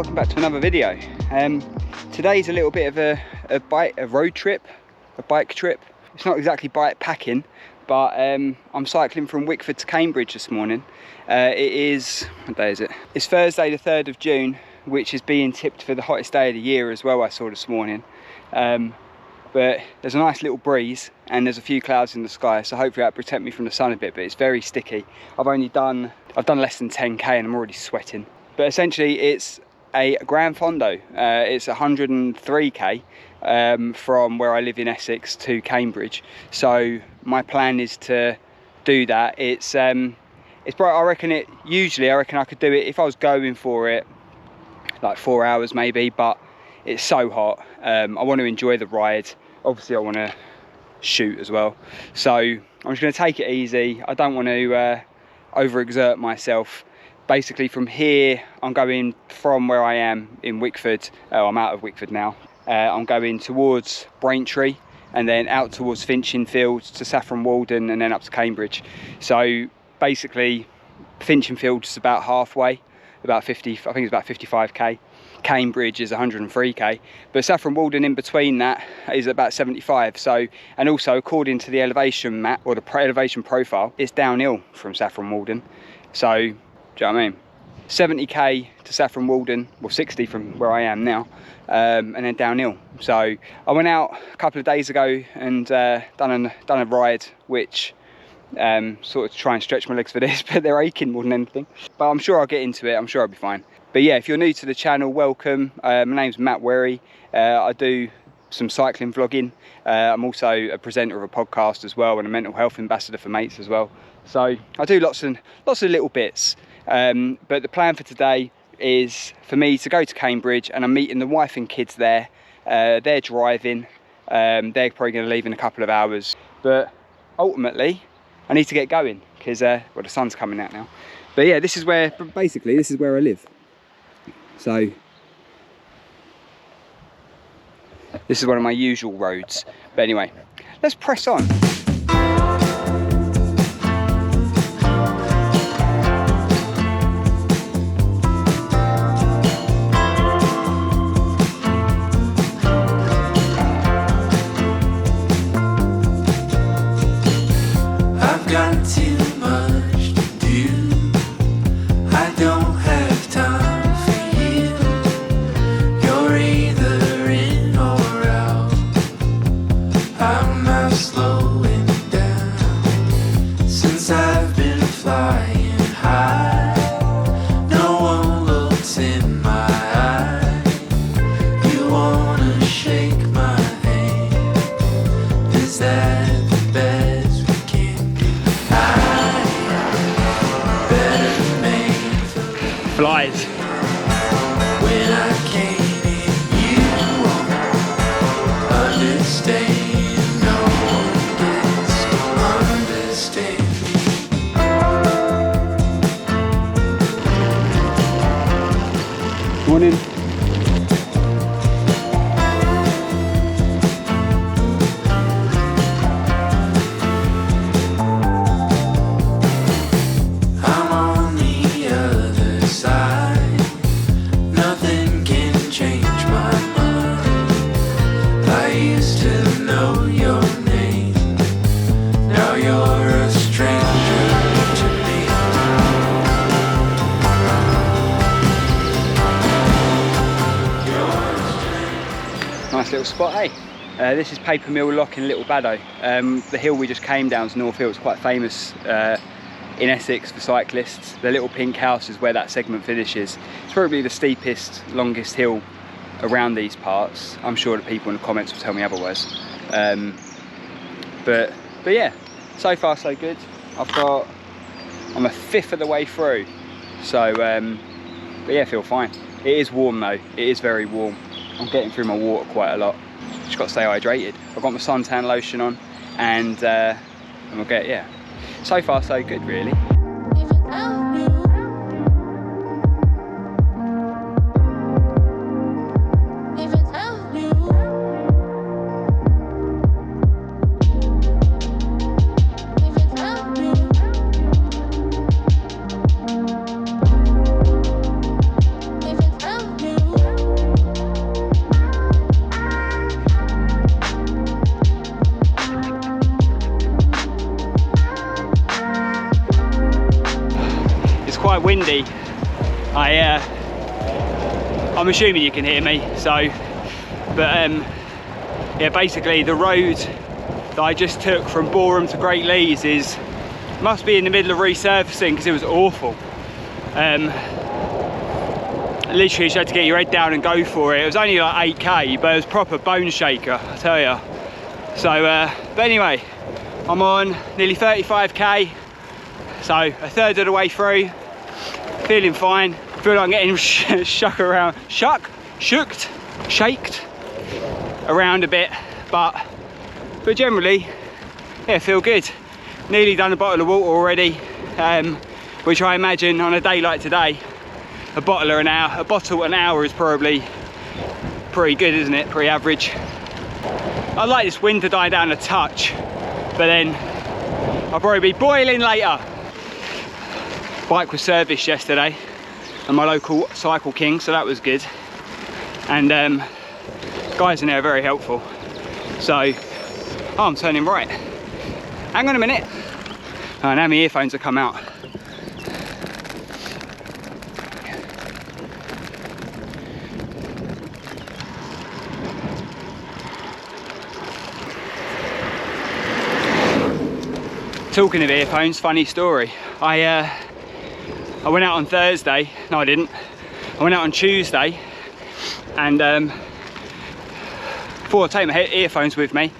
welcome back to another video. Today's a little bit of a road trip, a bike trip. It's not exactly bike packing, but I'm cycling from Wickford to Cambridge this morning. It is, what day is it? It's Thursday the 3rd of June, which is being tipped for the hottest day of the year as well, I saw this morning. But there's a nice little breeze and there's a few clouds in the sky, so hopefully that'll protect me from the sun a bit, but it's very sticky. I've done less than 10k and I'm already sweating. But essentially it's a Gran Fondo. It's 103k from where I live in Essex to Cambridge. So my plan is to do that. It's bright. I reckon I could do it if I was going for it like 4 hours maybe, but it's so hot. I want to enjoy the ride. Obviously I want to shoot as well, so I'm just going to take it easy. I don't want to overexert myself. Basically from here I'm going from where I am in Wickford. I'm out of Wickford now. I'm going towards Braintree and then out towards Finchinfield to Saffron Walden and then up to Cambridge. So basically Finchinfield is about halfway, about 50, I think it's about 55k. Cambridge is 103k, but Saffron Walden in between that is about 75. So, and also according to the elevation map or the elevation profile, it's downhill from Saffron Walden. So, do you know what I mean? 70k to Saffron Walden, well 60 from where I am now, and then downhill. So I went out a couple of days ago and done a ride, which sort of try and stretch my legs for this, but they're aching more than anything. But I'm sure I'll get into it. I'm sure I'll be fine. But yeah, if you're new to the channel, welcome. My name's Wherry. I do some cycling vlogging. I'm also a presenter of a podcast as well and a mental health ambassador for mates as well. So I do lots of little bits. But the plan for today is for me to go to Cambridge, and I'm meeting the wife and kids there. They're driving. They're probably going to leave in a couple of hours. But ultimately, I need to get going because well, the sun's coming out now. But yeah, this is where I live. So this is one of my usual roads. But anyway, let's press on. Flies. When I came in, you won't understand. No one gets to understand me. Morning. Nice little spot, eh? This is Paper Mill Lock in Little Baddow. The hill we just came down to, North Hill, is quite famous in Essex for cyclists. The little pink house is where that segment finishes. It's probably the steepest, longest hill around these parts. I'm sure the people in the comments will tell me otherwise. But yeah, so far so good. I'm a fifth of the way through. So, but yeah, I feel fine. It is warm though. It is very warm. I'm getting through my water quite a lot. Just got to stay hydrated. I've got my suntan lotion on, and we'll get, yeah. So far so good really. If it windy. I'm assuming you can hear me, so, but yeah, basically the road that I just took from Boreham to Great Leys must be in the middle of resurfacing, because it was awful. Literally you had to get your head down and go for it. It was only like 8k, but it was proper bone shaker, I tell you. So but anyway, I'm on nearly 35k, so a third of the way through, feeling fine. Feel like I'm getting shaked around a bit, but generally, yeah, feel good. Nearly done a bottle of water already, which I imagine on a day like today, a bottle an hour is probably pretty good, isn't it? Pretty average. I'd like this wind to die down a touch, but then I'll probably be boiling later. Bike was serviced yesterday at my local Cycle King, so that was good. And guys in there are very helpful. So, oh, I'm turning right. Hang on a minute. Oh, now my earphones have come out. Talking of earphones, funny story. I went out on Thursday. No, I didn't. I went out on Tuesday, and before I take my earphones with me,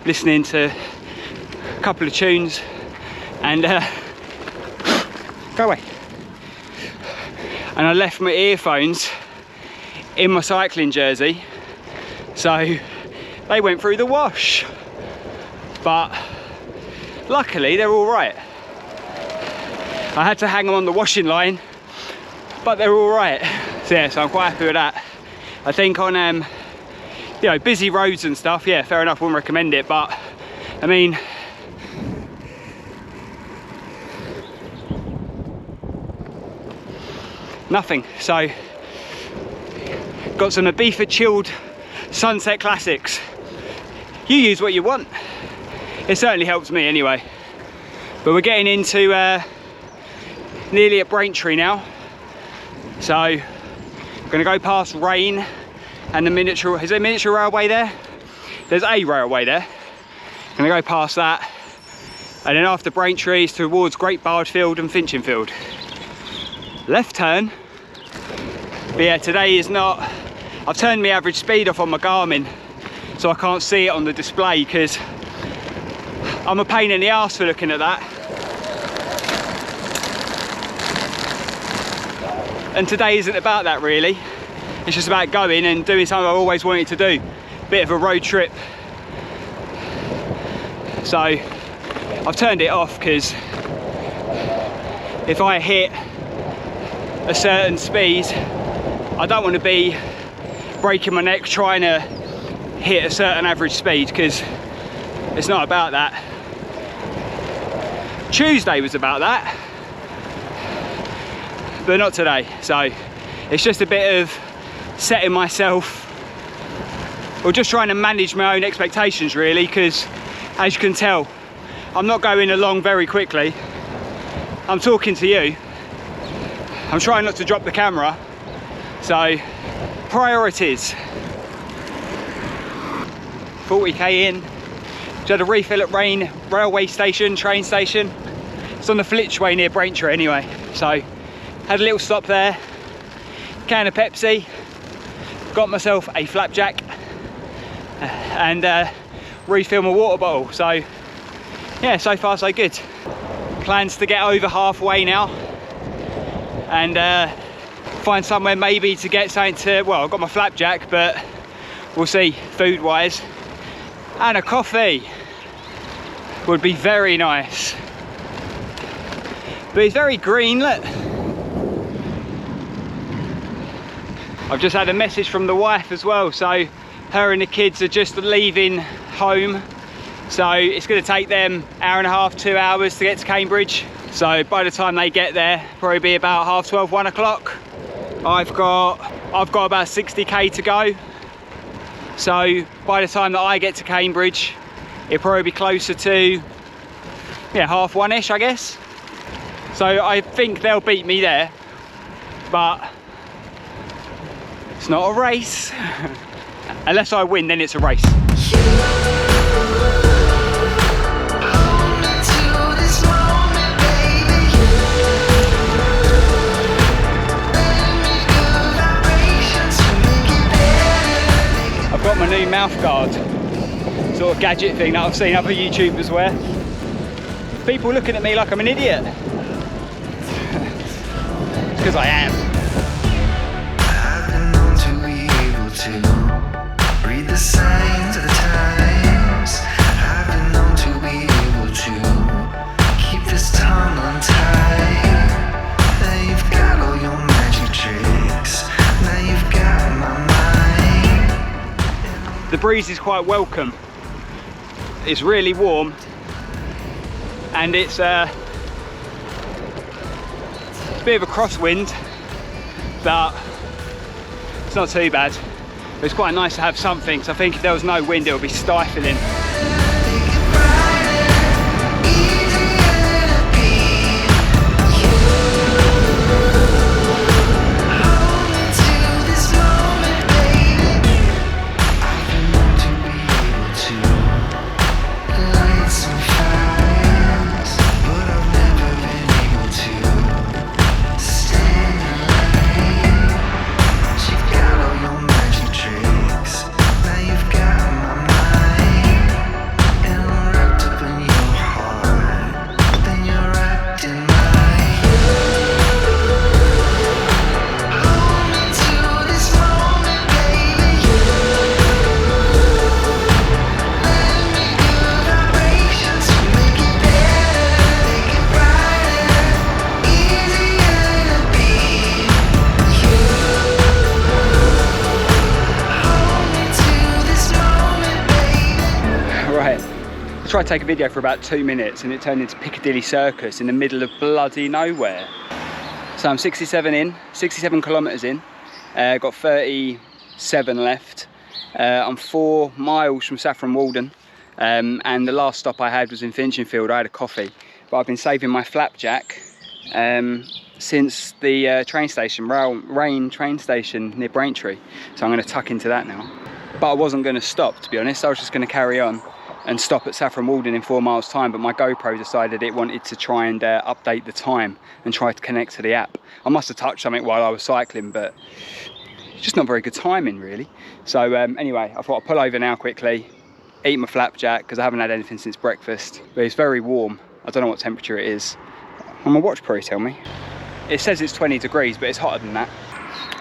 listening to a couple of tunes, and go away. And I left my earphones in my cycling jersey, so they went through the wash. But luckily, they're all right. I had to hang them on the washing line, but they're all right. So yeah, so I'm quite happy with that. I think on you know, busy roads and stuff, yeah, fair enough, wouldn't recommend it, but I mean, nothing. So got some Ibiza chilled sunset classics. You use what you want. It certainly helps me anyway. But we're getting into nearly at Braintree now, so I'm going to go past Rain and the miniature, is there a miniature railway there? There's a railway there. I'm going to go past that, and then after Braintree is towards Great Bardfield and Finchinfield. Left turn. But yeah, today is not, I've turned my average speed off on my Garmin, so I can't see it on the display, because I'm a pain in the arse for looking at that. And today isn't about that really. It's just about going and doing something I've always wanted to do. Bit of a road trip. So I've turned it off, because if I hit a certain speed, I don't want to be breaking my neck trying to hit a certain average speed, because it's not about that. Tuesday was about that, but not today. So it's just a bit of setting myself, or just trying to manage my own expectations really, because as you can tell, I'm not going along very quickly. I'm talking to you. I'm trying not to drop the camera. So priorities. 40k in. Just had a refill at Rain railway station, train station. It's on the Flitchway near Braintree anyway. So had a little stop there, can of Pepsi, got myself a flapjack, and refill my water bottle. So yeah, so far so good. Plans to get over halfway now, and find somewhere maybe to get something to, well, I've got my flapjack, but we'll see food wise. And a coffee would be very nice. But it's very green, look. I've just had a message from the wife as well, so her and the kids are just leaving home, so it's going to take them hour and a half, 2 hours to get to Cambridge. So by the time they get there, probably be about 12:30, 1 o'clock. I've got about 60k to go, so by the time that I get to Cambridge, it'll probably be closer to, yeah, 1:30ish, I guess. So I think they'll beat me there, but it's not a race. Unless I win, then it's a race. I've got my new mouth guard, sort of gadget thing that I've seen other YouTubers wear. People looking at me like I'm an idiot. It's because I am. I've been known to be able to read the signs of the times. I've been known to be able to keep this tongue untied. Now you've got all your magic tricks. Now you've got my mind. The breeze is quite welcome. It's really warm, and it's a bit of a crosswind, but it's not too bad. It's quite nice to have something, so I think if there was no wind it would be stifling. I tried to take a video for about 2 minutes and it turned into Piccadilly Circus in the middle of bloody nowhere. So I'm 67 kilometres in, got 37 left. I'm 4 miles from Saffron Walden, and the last stop I had was in Finchinfield. I had a coffee, but I've been saving my flapjack since the train station, Rain train station near Braintree. So I'm going to tuck into that now. But I wasn't going to stop, to be honest. I was just going to carry on and stop at Saffron Walden in 4 miles time, but my GoPro decided it wanted to try and update the time and try to connect to the app. I must have touched something while I was cycling, but it's just not very good timing really. So anyway, I thought I'd pull over now quickly, eat my flapjack because I haven't had anything since breakfast, but it's very warm. I don't know what temperature it is. On my watch probably tell me. It says it's 20 degrees, but it's hotter than that.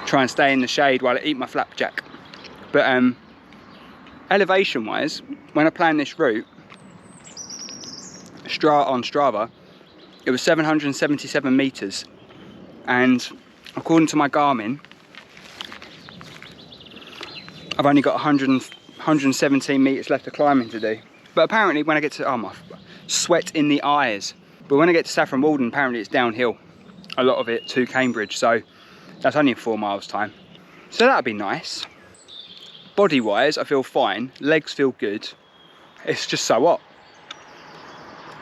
Try and stay in the shade while I eat my flapjack. But elevation wise, when I planned this route on Strava, it was 777 meters, and according to my Garmin I've only got 117 meters left of climbing to do. But apparently when I get to, oh my sweat in the eyes, but when I get to Saffron Walden apparently it's downhill, a lot of it to Cambridge, so that's only in 4 miles time, so that'd be nice. Body wise I feel fine, legs feel good, it's just so hot.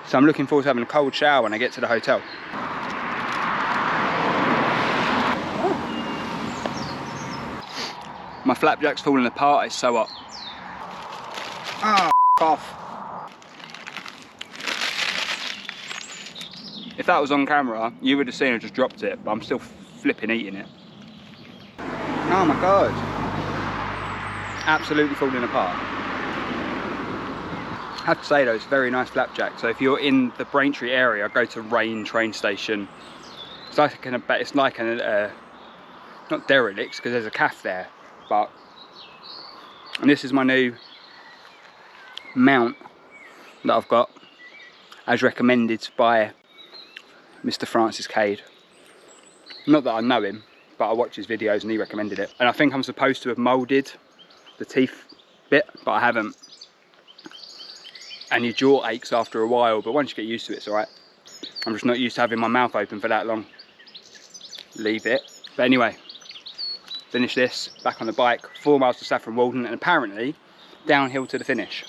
So I'm looking forward to having a cold shower when I get to the hotel. My flapjack's falling apart, it's so hot. Ah, off. If that was on camera, you would have seen I just dropped it, but I'm still flipping eating it. Oh my God. Absolutely falling apart. I have to say though, it's a very nice flapjack. So if you're in the Braintree area, go to Rain train station. It's like not derelict because there's a cafe there, but, and this is my new mount that I've got, as recommended by Mr. Francis Cade. Not that I know him, but I watch his videos and he recommended it. And I think I'm supposed to have moulded the teeth bit, but I haven't. And your jaw aches after a while, but once you get used to it, it's all right. I'm just not used to having my mouth open for that long. Leave it. But anyway, finish this, back on the bike, 4 miles to Saffron Walden, and apparently downhill to the finish.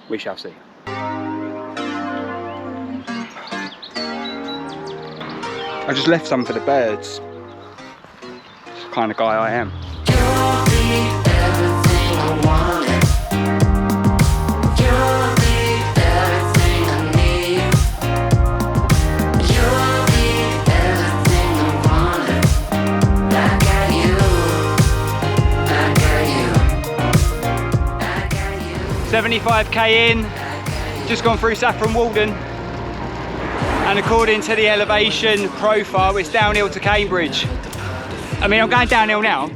We shall see. I just left some for the birds. It's the kind of guy I am. You'll be everything I wanted. You'll be everything I need. You'll be everything I wanted. I got you. I got you. I got you. 75k in, just gone through Saffron Walden, and according to the elevation profile, it's downhill to Cambridge. I mean, I'm going downhill now,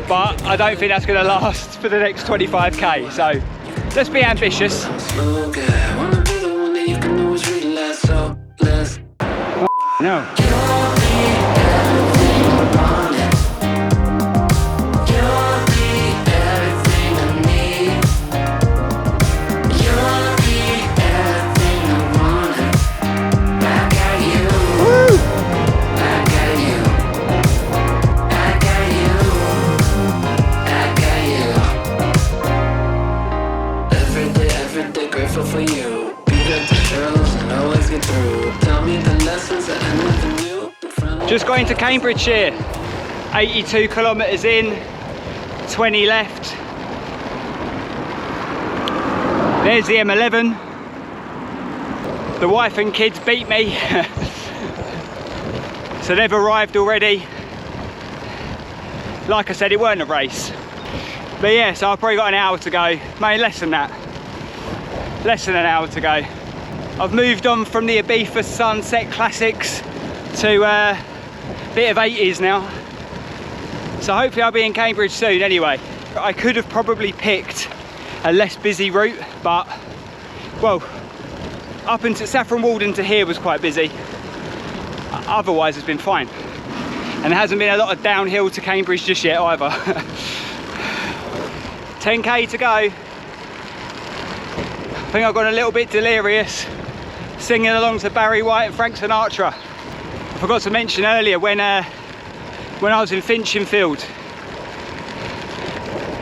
but I don't think that's going to last for the next 25k, so let's be ambitious. No. For you, beat up the struggles and always get through. Tell me the lessons that I never knew. Just going to Cambridgeshire, 82 kilometres in, 20 left. There's the M11. The wife and kids beat me, so they've arrived already. Like I said, it weren't a race, but yeah, so I've probably got an hour to go, maybe less than that. Less than an hour to go. I've moved on from the Ibiza Sunset Classics to a bit of 80s now. So hopefully I'll be in Cambridge soon anyway. I could have probably picked a less busy route, but, well, up into Saffron Walden to here was quite busy. Otherwise it's been fine. And there hasn't been a lot of downhill to Cambridge just yet either. 10k to go. I think I got a little bit delirious singing along to Barry White and Frank Sinatra. I forgot to mention earlier when I was in Finchinfield,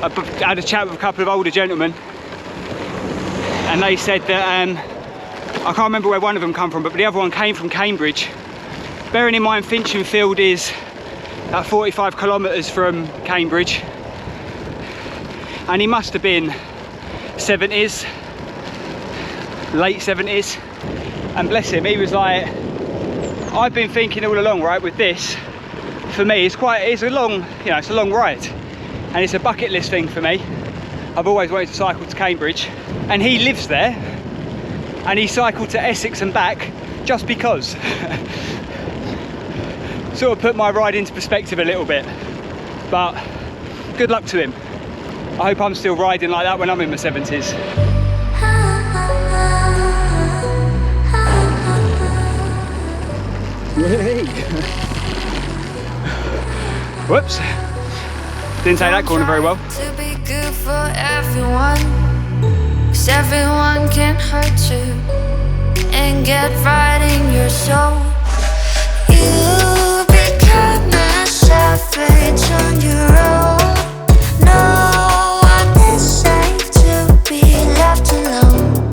I had a chat with a couple of older gentlemen, and they said that I can't remember where one of them come from, but the other one came from Cambridge. Bearing in mind Finchinfield is about 45 kilometres from Cambridge, and he must have been 70s. Late 70s, and bless him, he was like, I've been thinking all along, right, with this, for me it's a long, you know, it's a long ride, and it's a bucket list thing for me. I've always wanted to cycle to Cambridge, and he lives there, and he cycled to Essex and back just because. Sort of put my ride into perspective a little bit, but good luck to him. I hope I'm still riding like that when I'm in my 70s. Whoops, didn't take that corner very well. To be good for everyone, 'cause everyone can hurt you and get right in your soul. You become a savage on your own. No one is safe to be left alone.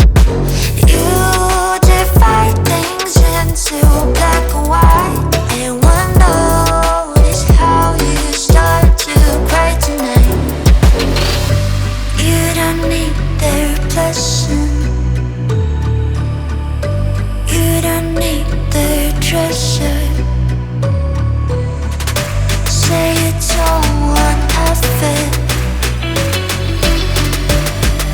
You divide things into black and white, and one note is how you start to pray tonight. You don't need their blessing, you don't need their treasure. Say you don't want half it,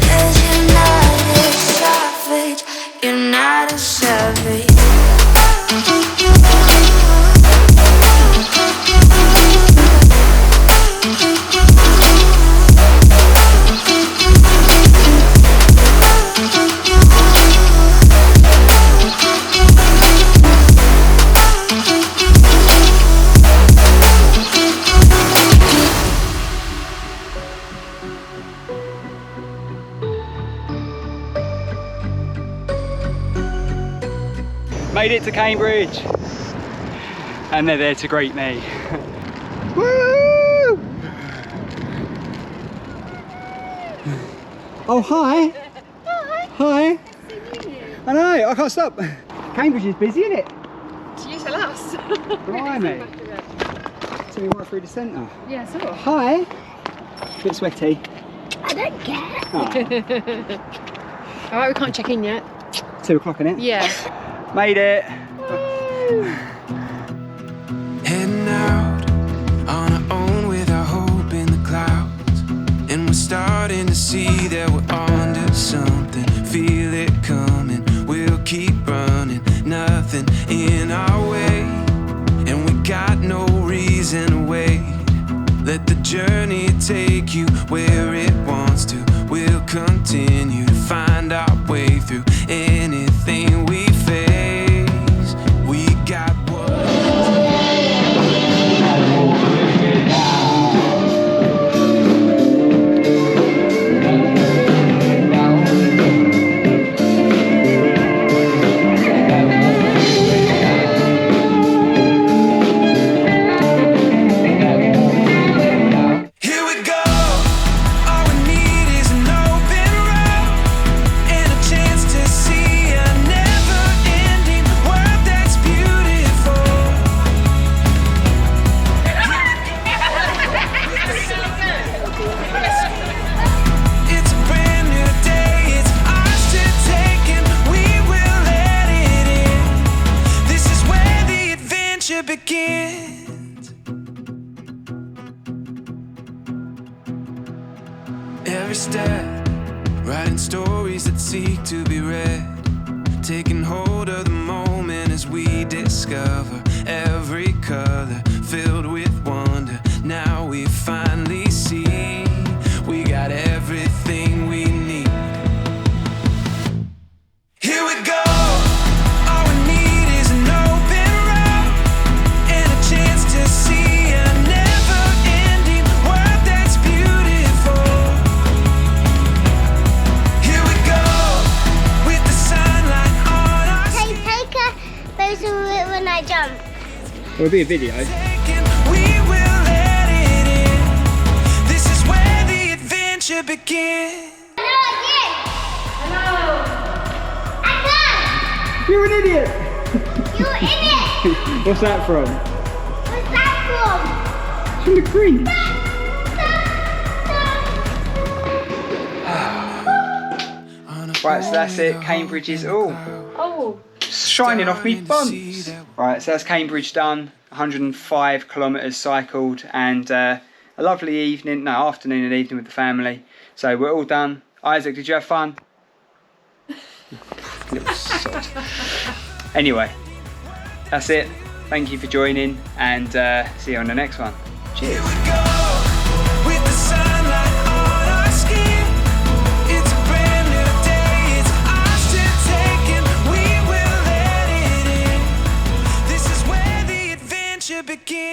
'cause you're not a savage, you're not a savage. Made it to Cambridge, and they're there to greet me. Woo! Oh, hi. Hi. Hi. Nice to meet you. I know, I can't stop. Cambridge is busy, isn't it? You tell us. Blimey. Took me right through the centre. Yeah, sure. Hi. Bit sweaty. I don't care. Oh. Alright, we can't check in yet. 2 o'clock, innit? Yeah. Made it. Heading out on our own with our hope in the clouds, and we're starting to see that we're onto something. Feel it coming, we'll keep running, nothing in our way, and we got no reason to wait. Let the journey take you where it wants to. We'll continue to find our way through anything we face. We got what? Begins. Every step, writing stories that seek to be read, taking hold of the moment as we discover every color filled with wonder. Now we finally see we got everything we need. Here we go. When I jump. It'll be a video. We will let it in. This is where the adventure begins. Hello. You're an idiot! You're in it! What's that from? What's that It's from the creek. Right, so that's it. Cambridge is all. Oh. Shining off me bumps. Right, so that's Cambridge done. 105 kilometres cycled, and a lovely evening, no, afternoon and evening with the family. So we're all done. Isaac, did you have fun? Little sod. Anyway, that's it. Thank you for joining, and see you on the next one. Cheers. Here we go, with the sunlight on our skin. It's a brand new day, it's ours to take, and we will let it in. This is where the adventure begins.